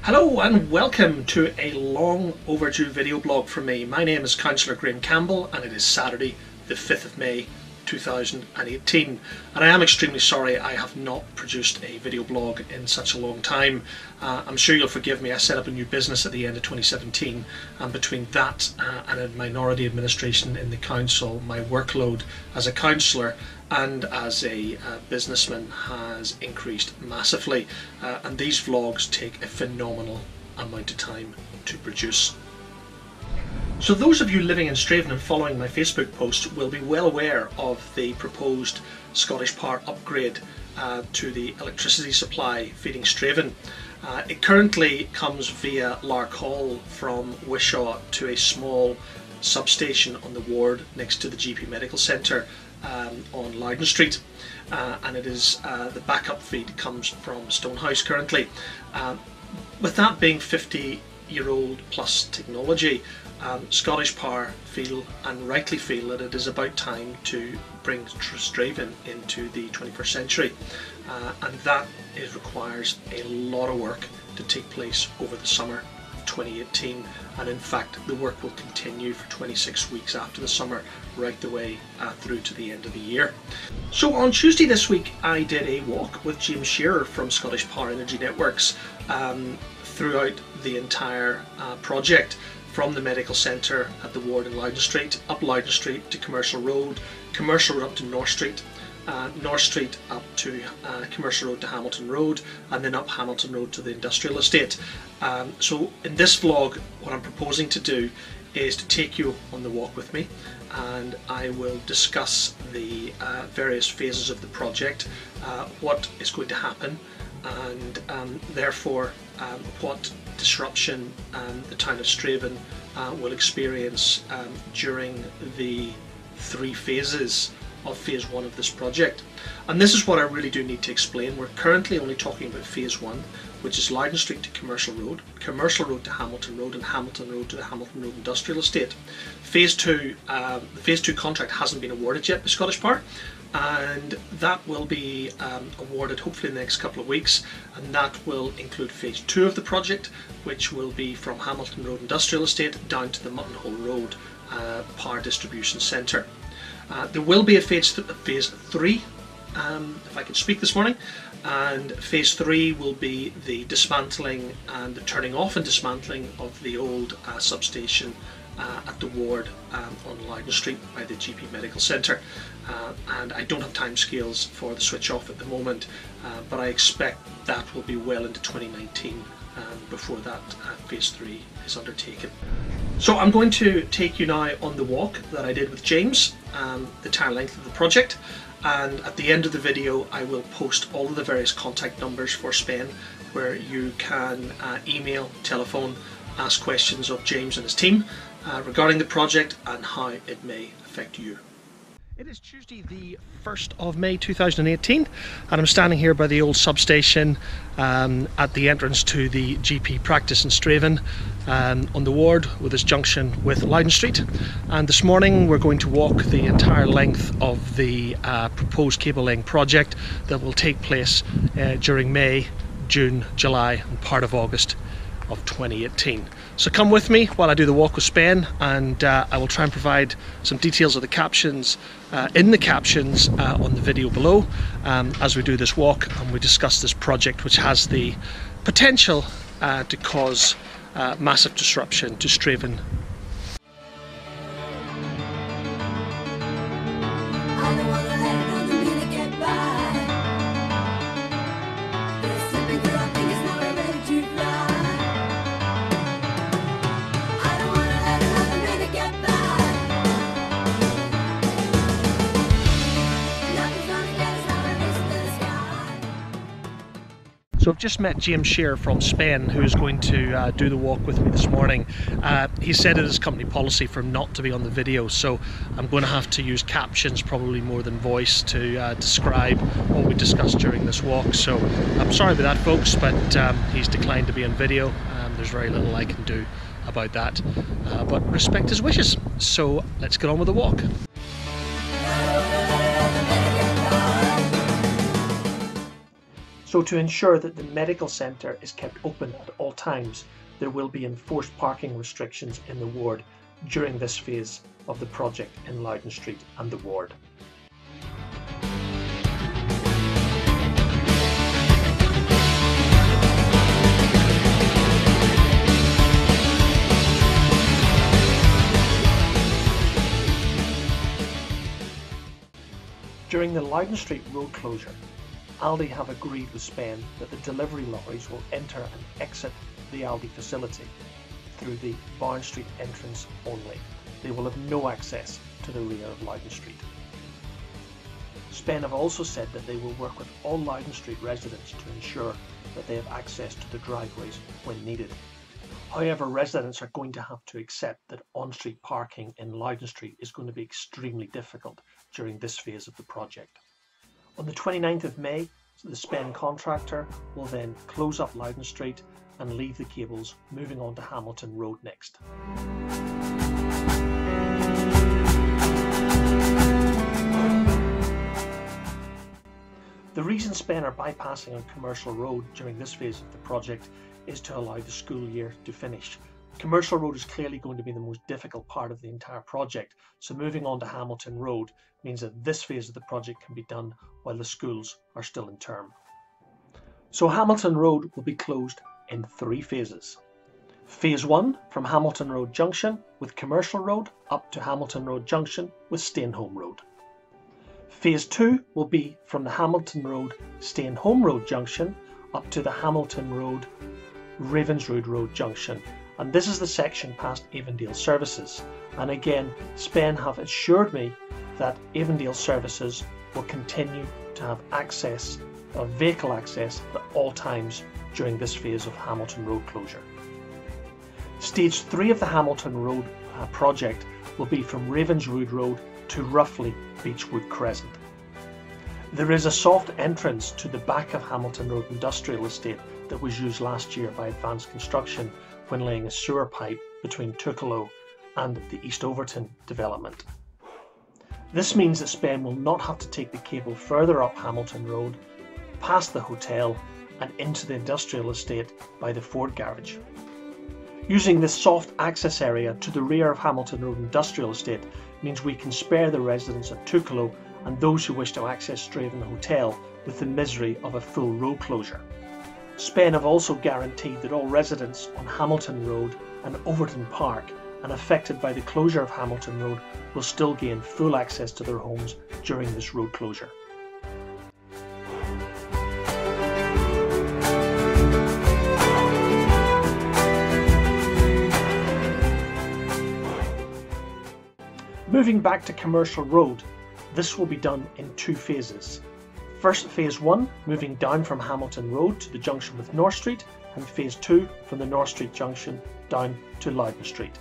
Hello and welcome to a long overdue video blog from me. My name is Councillor Graham Campbell and it is Saturday the 5th of May 2018, and I am extremely sorry I have not produced a video blog in such a long time. I'm sure you'll forgive me. I set up a new business at the end of 2017, and between that and a minority administration in the council, my workload as a councillor and as a businessman has increased massively, and these vlogs take a phenomenal amount of time to produce. So those of you living in Strathaven and following my Facebook post will be well aware of the proposed Scottish Power upgrade to the electricity supply feeding Strathaven. It currently comes via Lark Hall from Wishaw to a small substation on the ward next to the GP Medical Centre on Loudon Street, and it is the backup feed comes from Stonehouse currently. With that being 50-year-old plus technology, Scottish Power feel, and rightly feel, that it is about time to bring Strathaven into the 21st century, and that requires a lot of work to take place over the summer of 2018, and in fact the work will continue for 26 weeks after the summer, right the way through to the end of the year. So on Tuesday this week I did a walk with James Shearer from Scottish Power Energy Networks throughout the entire project, from the medical centre at the ward in Loudon Street, up Loudon Street to Commercial Road up to North Street, North Street up to Commercial Road to Hamilton Road, and then up Hamilton Road to the industrial estate. So in this vlog what I'm proposing to do is to take you on the walk with me, and I will discuss the various phases of the project, what is going to happen, and therefore what disruption the town of Strathaven will experience during the 3 phases of phase 1 of this project. And this is what I really do need to explain. We're currently only talking about phase 1, which is Loudon Street to Commercial Road to Hamilton Road, and Hamilton Road to the Hamilton Road Industrial Estate. Phase 2, the phase 2 contract hasn't been awarded yet by Scottish Power, and that will be awarded hopefully in the next couple of weeks, and that will include phase 2 of the project, which will be from Hamilton Road Industrial Estate down to the Muttonhole Road Power Distribution Centre. There will be a phase 3, if I can speak this morning, and phase 3 will be the dismantling and the turning off and dismantling of the old substation at the ward on Loudon Street by the GP Medical Centre, and I don't have timescales for the switch off at the moment, but I expect that will be well into 2019 before that phase 3 is undertaken. So I'm going to take you now on the walk that I did with James, the entire length of the project, and at the end of the video I will post all of the various contact numbers for SPEN, where you can email, telephone, ask questions of James and his team regarding the project and how it may affect you. It is Tuesday the 1st of May 2018, and I'm standing here by the old substation at the entrance to the GP practice in Strathaven, on the ward with its junction with Loudon Street. And this morning we're going to walk the entire length of the proposed cable laying project that will take place during May, June, July and part of August of 2018. So come with me while I do the walk with SPEN, and I will try and provide some details of the captions in the captions on the video below as we do this walk and we discuss this project, which has the potential to cause massive disruption to Strathaven. So I've just met James Shearer from SPEN, who's going to do the walk with me this morning. He said it is company policy for him not to be on the video, so I'm going to have to use captions probably more than voice to describe what we discussed during this walk. So I'm sorry about that, folks, but he's declined to be on video. There's very little I can do about that, but respect his wishes. So let's get on with the walk. So to ensure that the medical centre is kept open at all times, there will be enforced parking restrictions in the ward during this phase of the project in Loudon Street and the ward. During the Loudon Street road closure, Aldi have agreed with SPEN that the delivery lorries will enter and exit the Aldi facility through the Barn Street entrance only. They will have no access to the rear of Loudon Street. SPEN have also said that they will work with all Loudon Street residents to ensure that they have access to the driveways when needed. However, residents are going to have to accept that on-street parking in Loudon Street is going to be extremely difficult during this phase of the project. On the 29th of May, the SPEN contractor will then close up Loudon Street and leave the cables, moving on to Hamilton Road next. The reason SPEN are bypassing on Commercial Road during this phase of the project is to allow the school year to finish. Commercial Road is clearly going to be the most difficult part of the entire project, so moving on to Hamilton Road means that this phase of the project can be done while the schools are still in term. So Hamilton Road will be closed in 3 phases. Phase 1 from Hamilton Road Junction with Commercial Road up to Hamilton Road Junction with Staying-Home Road. Phase 2 will be from the Hamilton Road Staying-Home Road Junction up to the Hamilton Road Ravenswood Road Junction, and this is the section past Avondale Services. And again, SPEN have assured me that Avondale Services will continue to have access, vehicle access at all times during this phase of Hamilton Road closure. Stage 3 of the Hamilton Road project will be from Ravenswood Road to roughly Beechwood Crescent. There is a soft entrance to the back of Hamilton Road Industrial Estate that was used last year by Advanced Construction when laying a sewer pipe between Tucolo and the East Overton development. This means that SPEN will not have to take the cable further up Hamilton Road, past the hotel and into the industrial estate by the Ford garage. Using this soft access area to the rear of Hamilton Road Industrial Estate means we can spare the residents of Tucolo and those who wish to access Strathaven Hotel with the misery of a full road closure. SPEN have also guaranteed that all residents on Hamilton Road and Overton Park and affected by the closure of Hamilton Road will still gain full access to their homes during this road closure. Moving back to Commercial Road, this will be done in 2 phases. First, Phase 1, moving down from Hamilton Road to the junction with North Street, and Phase 2 from the North Street junction down to Loudon Street.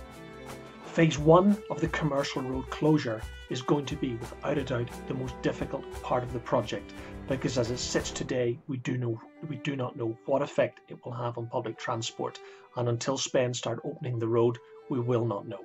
Phase 1 of the Commercial Road closure is going to be, without a doubt, the most difficult part of the project, because as it sits today, we do not know what effect it will have on public transport, and until SPEN start opening the road, we will not know.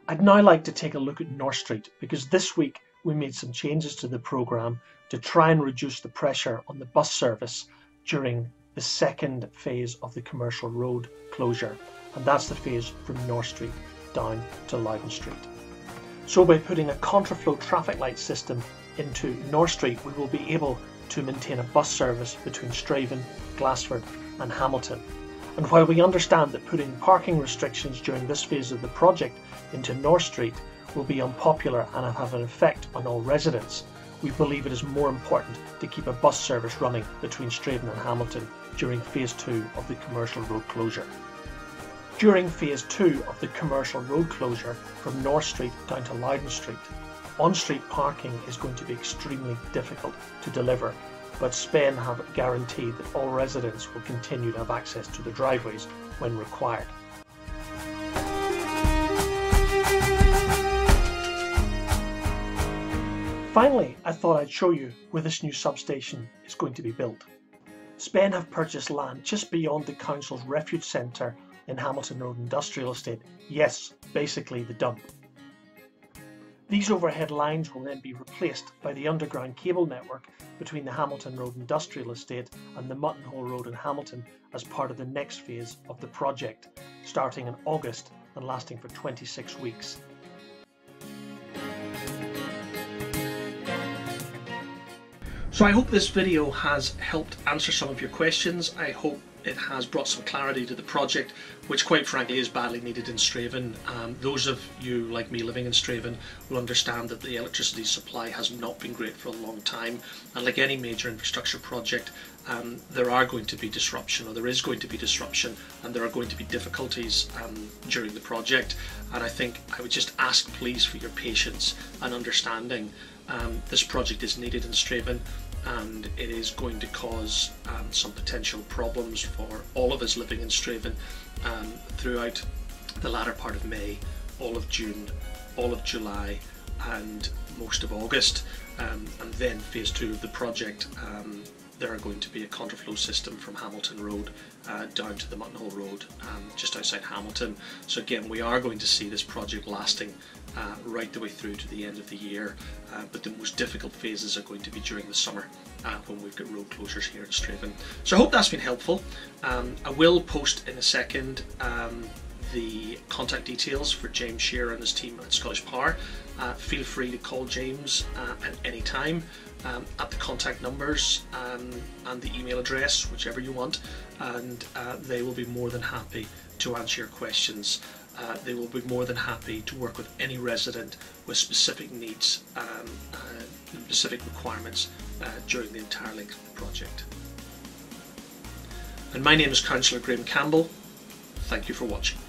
I'd now like to take a look at North Street, because this week we made some changes to the programme to try and reduce the pressure on the bus service during the second phase of the Commercial Road closure, and that's the phase from North Street down to Loudon Street. So by putting a contraflow traffic light system into North Street, we will be able to maintain a bus service between Strathaven, Glassford and Hamilton. And while we understand that putting parking restrictions during this phase of the project into North Street will be unpopular and have an effect on all residents, we believe it is more important to keep a bus service running between Strathaven and Hamilton during Phase 2 of the Commercial Road closure. During Phase 2 of the Commercial Road closure from North Street down to Loudon Street, on-street parking is going to be extremely difficult to deliver, but SPEN have guaranteed that all residents will continue to have access to the driveways when required. Finally, I thought I'd show you where this new substation is going to be built. SPEN have purchased land just beyond the council's refuge centre in Hamilton Road Industrial Estate. Yes, basically the dump. These overhead lines will then be replaced by the underground cable network between the Hamilton Road Industrial Estate and the Mutton Hole Road in Hamilton as part of the next phase of the project, starting in August and lasting for 26 weeks. So I hope this video has helped answer some of your questions. I hope it has brought some clarity to the project, which quite frankly is badly needed in Strathaven. Those of you like me living in Strathaven will understand that the electricity supply has not been great for a long time, and like any major infrastructure project, there are going to be disruption, or there is going to be disruption, and there are going to be difficulties during the project. And I think I would just ask please for your patience and understanding. This project is needed in Strathaven, and it is going to cause some potential problems for all of us living in Strathaven throughout the latter part of May, all of June, all of July and most of August, and then phase 2 of the project. There are going to be a contraflow system from Hamilton Road down to the Mutton Hole Road just outside Hamilton. So again, we are going to see this project lasting right the way through to the end of the year, but the most difficult phases are going to be during the summer when we've got road closures here in Strathaven. So I hope that's been helpful. I will post in a second the contact details for James Shearer and his team at Scottish Power. Feel free to call James at any time at the contact numbers and the email address, whichever you want, and they will be more than happy to answer your questions. They will be more than happy to work with any resident with specific needs and specific requirements during the entire length of the project. And my name is Councillor Graham Campbell. Thank you for watching.